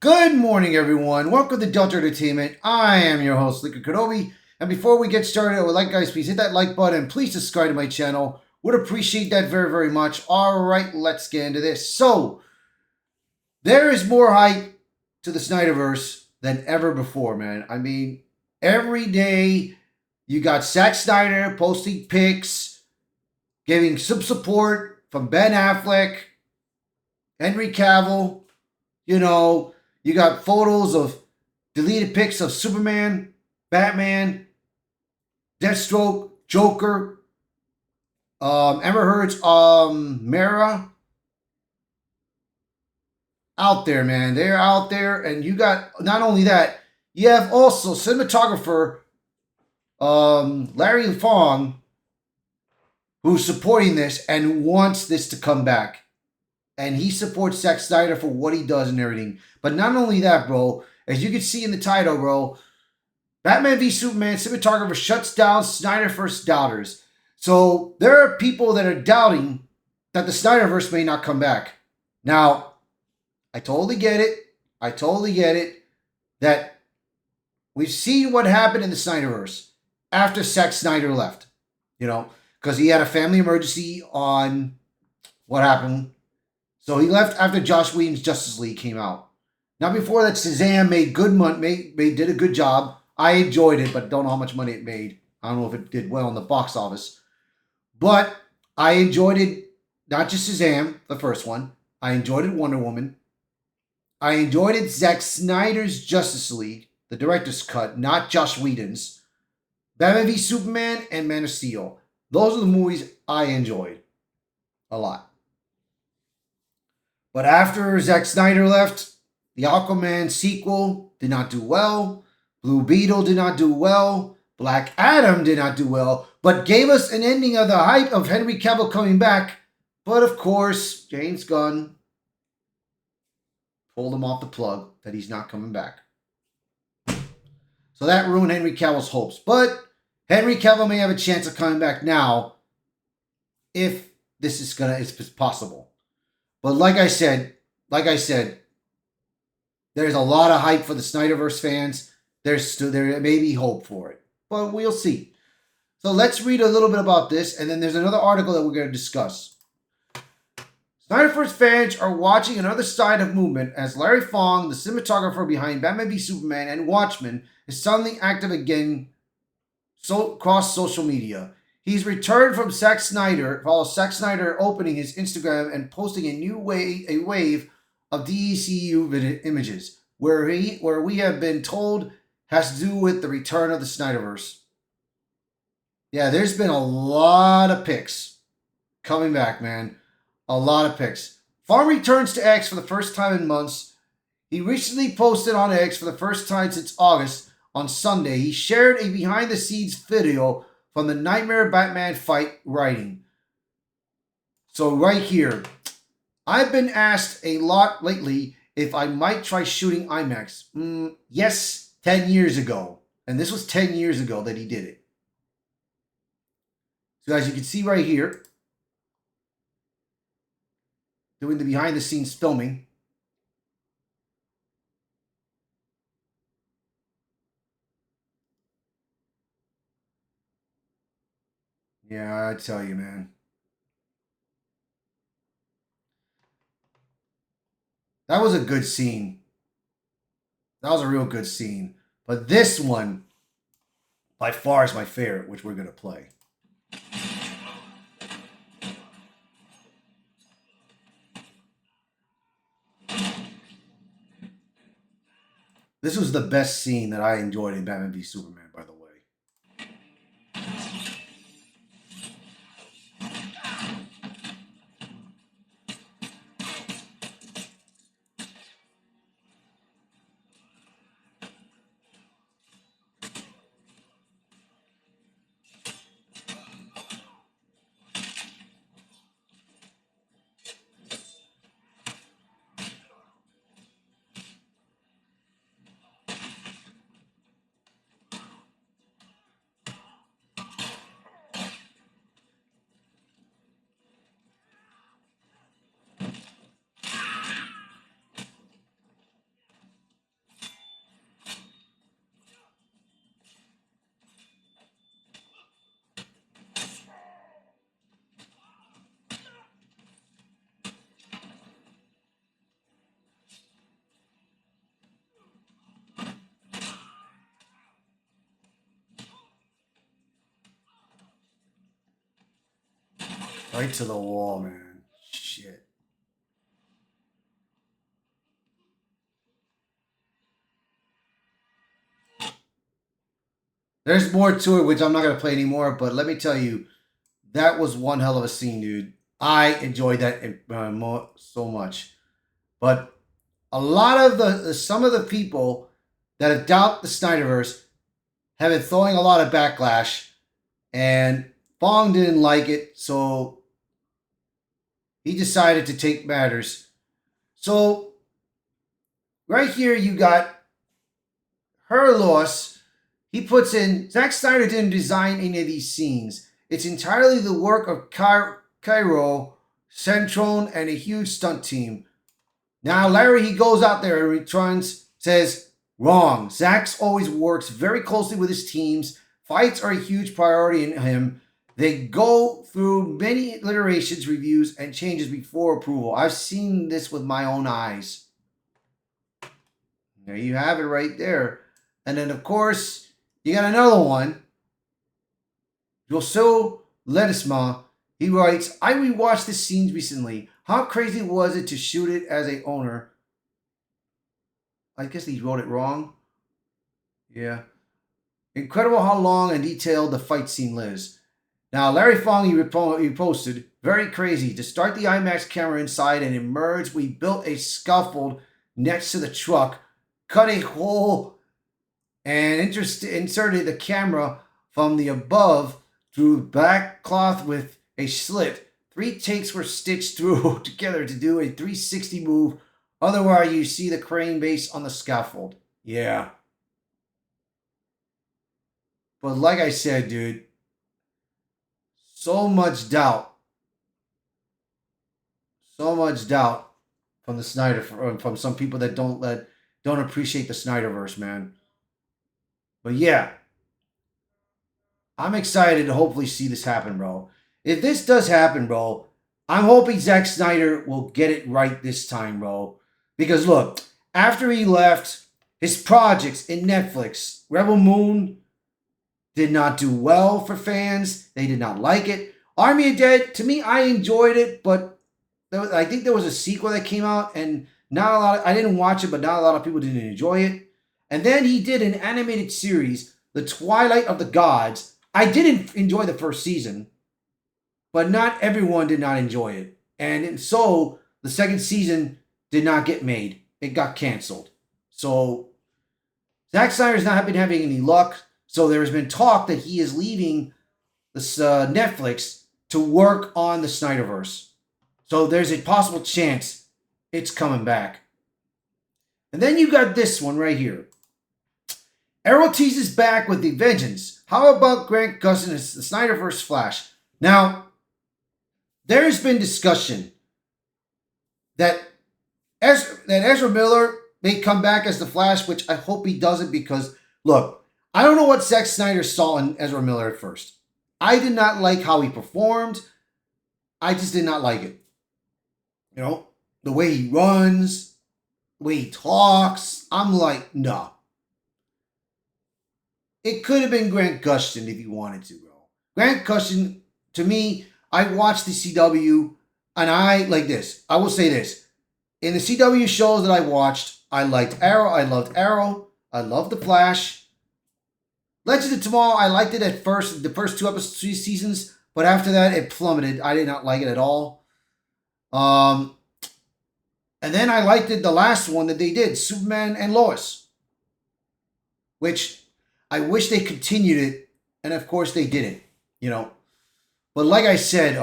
Good morning, everyone. Welcome to Delta Entertainment. I am your host, Lika Kenobi. And before we get started, I would like guys, please hit that like button. Please subscribe to my channel. Would appreciate that very, very much. All right, let's get into this. So, there is more hype to the Snyderverse than ever before, man. I mean, every day you got Zack Snyder posting pics, giving some support from Ben Affleck, Henry Cavill. You got photos of deleted pics of Superman, Batman, Deathstroke, Joker, Amber Heard's Mara. Out there, man. They're out there, and you got not only that, you have also cinematographer Larry Fong, who's supporting this and wants this to come back. And he supports Zack Snyder for what he does and everything. But not only that, bro, as you can see in the title, bro, Batman v Superman cinematographer shuts down Snyderverse doubters. So there are people that are doubting that the Snyderverse may not come back. Now, I totally get it. That we've seen what happened in the Snyderverse after Zack Snyder left. Because he had a family emergency on what happened. So he left after Joss Whedon's Justice League came out. Now before that, Shazam made good money, did a good job. I enjoyed it, but don't know how much money it made. I don't know if it did well in the box office. But I enjoyed it, not just Shazam, the first one. I enjoyed it Wonder Woman. I enjoyed it Zack Snyder's Justice League, the director's cut, not Joss Whedon's. Batman v Superman and Man of Steel. Those are the movies I enjoyed a lot. But after Zack Snyder left, the Aquaman sequel did not do well. Blue Beetle did not do well. Black Adam did not do well. But gave us an ending of the hype of Henry Cavill coming back. But of course, James Gunn pulled him off the plug that he's not coming back. So that ruined Henry Cavill's hopes. But Henry Cavill may have a chance of coming back now if this is it's possible. But like I said, there's a lot of hype for the Snyderverse fans. There may be hope for it, but we'll see. So let's read a little bit about this, and then there's another article that we're going to discuss. Snyderverse fans are watching another side of movement as Larry Fong, the cinematographer behind Batman v Superman and Watchmen, is suddenly active again across social media. He's returned from Zack Snyder, follows Zack Snyder opening his Instagram and posting a wave of DCU images, where we have been told has to do with the return of the Snyderverse. Yeah, there's been a lot of pics coming back, man. A lot of pics. Fong returns to X for the first time in months. He recently posted on X for the first time since August. On Sunday, he shared a behind-the-scenes video from the Nightmare Batman fight writing. So right here, I've been asked a lot lately if I might try shooting IMAX. Yes, 10 years ago. And this was 10 years ago that he did it. So as you can see right here, doing the behind-the-scenes filming. Yeah, I tell you, man. That was a good scene. That was a real good scene. But this one, by far, is my favorite, which we're going to play. This was the best scene that I enjoyed in Batman v Superman, by the way. Right to the wall, man. Shit. There's more to it, which I'm not going to play anymore, but let me tell you, that was one hell of a scene, dude. I enjoyed that so much. But a lot of some of the people that adopt the Snyderverse have been throwing a lot of backlash, and Fong didn't like it, so he decided to take matters. So right here you got her loss. He puts in, Zack Snyder didn't design any of these scenes. It's entirely the work of Cairo, Centron, and a huge stunt team. Now Larry, he goes out there and returns, says, wrong. Zack's always works very closely with his teams. Fights are a huge priority in him. They go through many iterations, reviews, and changes before approval. I've seen this with my own eyes. There you have it right there. And then, of course, you got another one. José Ledesma, he writes, I rewatched the scenes recently. How crazy was it to shoot it as a owner? I guess he wrote it wrong. Yeah. Incredible how long and detailed the fight scene is. Now, Larry Fong, he posted, very crazy. To start the IMAX camera inside and emerge, we built a scaffold next to the truck, cut a hole, and inserted the camera from the above through back cloth with a slit. 3 takes were stitched through together to do a 360 move. Otherwise, you see the crane base on the scaffold. Yeah. But like I said, dude, so much doubt from the Snyder, from some people that don't appreciate the Snyderverse, man. But yeah, I'm excited to hopefully see this happen, bro. If this does happen, bro, I'm hoping Zack Snyder will get it right this time, bro. Because look, after he left, his projects in Netflix, Rebel Moon, did not do well for fans. They did not like it. Army of Dead, to me, I enjoyed it, but I think there was a sequel that came out, and not a lot. I didn't watch it, but not a lot of people didn't enjoy it. And then he did an animated series, The Twilight of the Gods. I didn't enjoy the first season, but not everyone did not enjoy it. And so the second season did not get made. It got canceled. So Zack Snyder's not been having any luck. So there has been talk that he is leaving this Netflix to work on the Snyderverse. So there's a possible chance it's coming back. And then you got this one right here. Arrow teases back with the vengeance. How about Grant Gustin's the Snyderverse Flash? Now, there's been discussion that Ezra Miller may come back as the Flash, which I hope he doesn't, because, look, I don't know what Zack Snyder saw in Ezra Miller at first. I did not like how he performed. I just did not like it. You know, the way he runs, the way he talks. I'm like, no. It could have been Grant Gustin if he wanted to, bro. Grant Gustin, to me, I watched the CW, and I like this. I will say this. In the CW shows that I watched, I liked Arrow. I loved Arrow. I loved The Flash. Legends of Tomorrow, I liked it at first, the first 2 seasons, but after that, it plummeted. I did not like it at all. And then I liked it, the last one that they did, Superman and Lois, which I wish they continued it, and of course they didn't, you know. But like I said,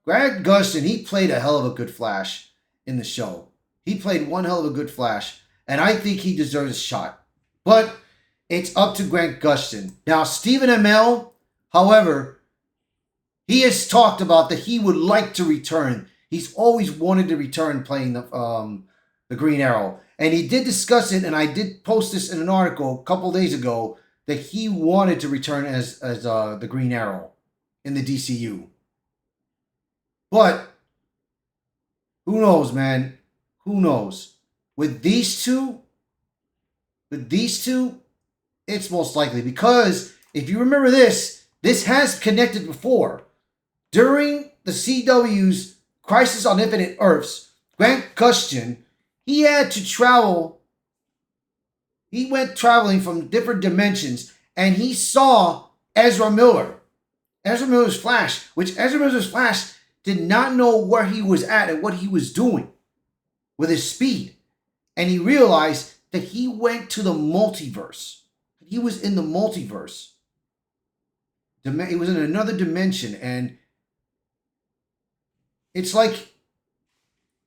Grant Gustin, he played a hell of a good Flash in the show. He played one hell of a good Flash, and I think he deserves a shot. But it's up to Grant Gustin. Now, Stephen Amell, however, he has talked about that he would like to return. He's always wanted to return playing the Green Arrow. And he did discuss it, and I did post this in an article a couple days ago, that he wanted to return as the Green Arrow in the DCU. But who knows, man? Who knows? With these two, it's most likely, because if you remember this has connected before. during the CW's Crisis on Infinite Earths, Grant Gustin, he had to travel. He went traveling from different dimensions, and he saw Ezra Miller. Ezra Miller's Flash, which Ezra Miller's Flash did not know where he was at and what he was doing with his speed. And he realized that he went to the multiverse. He was in the multiverse. He was in another dimension, and it's like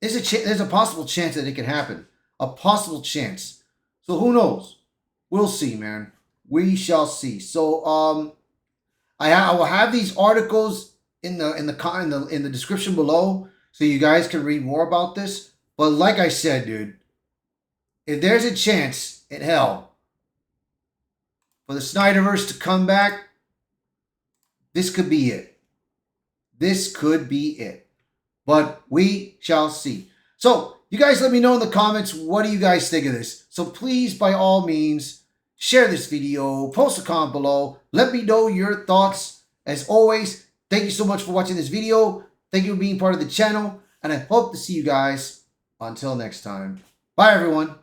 there's a possible chance that it could happen. A possible chance. So who knows? We'll see, man. We shall see. So I will have these articles in the description below, so you guys can read more about this. But like I said, dude, if there's a chance in hell for the Snyderverse to come back, this could be it. This could be it. But we shall see. So you guys let me know in the comments, what do you guys think of this? So please, by all means, share this video, post a comment below. Let me know your thoughts. As always, thank you so much for watching this video. Thank you for being part of the channel. And I hope to see you guys until next time. Bye, everyone.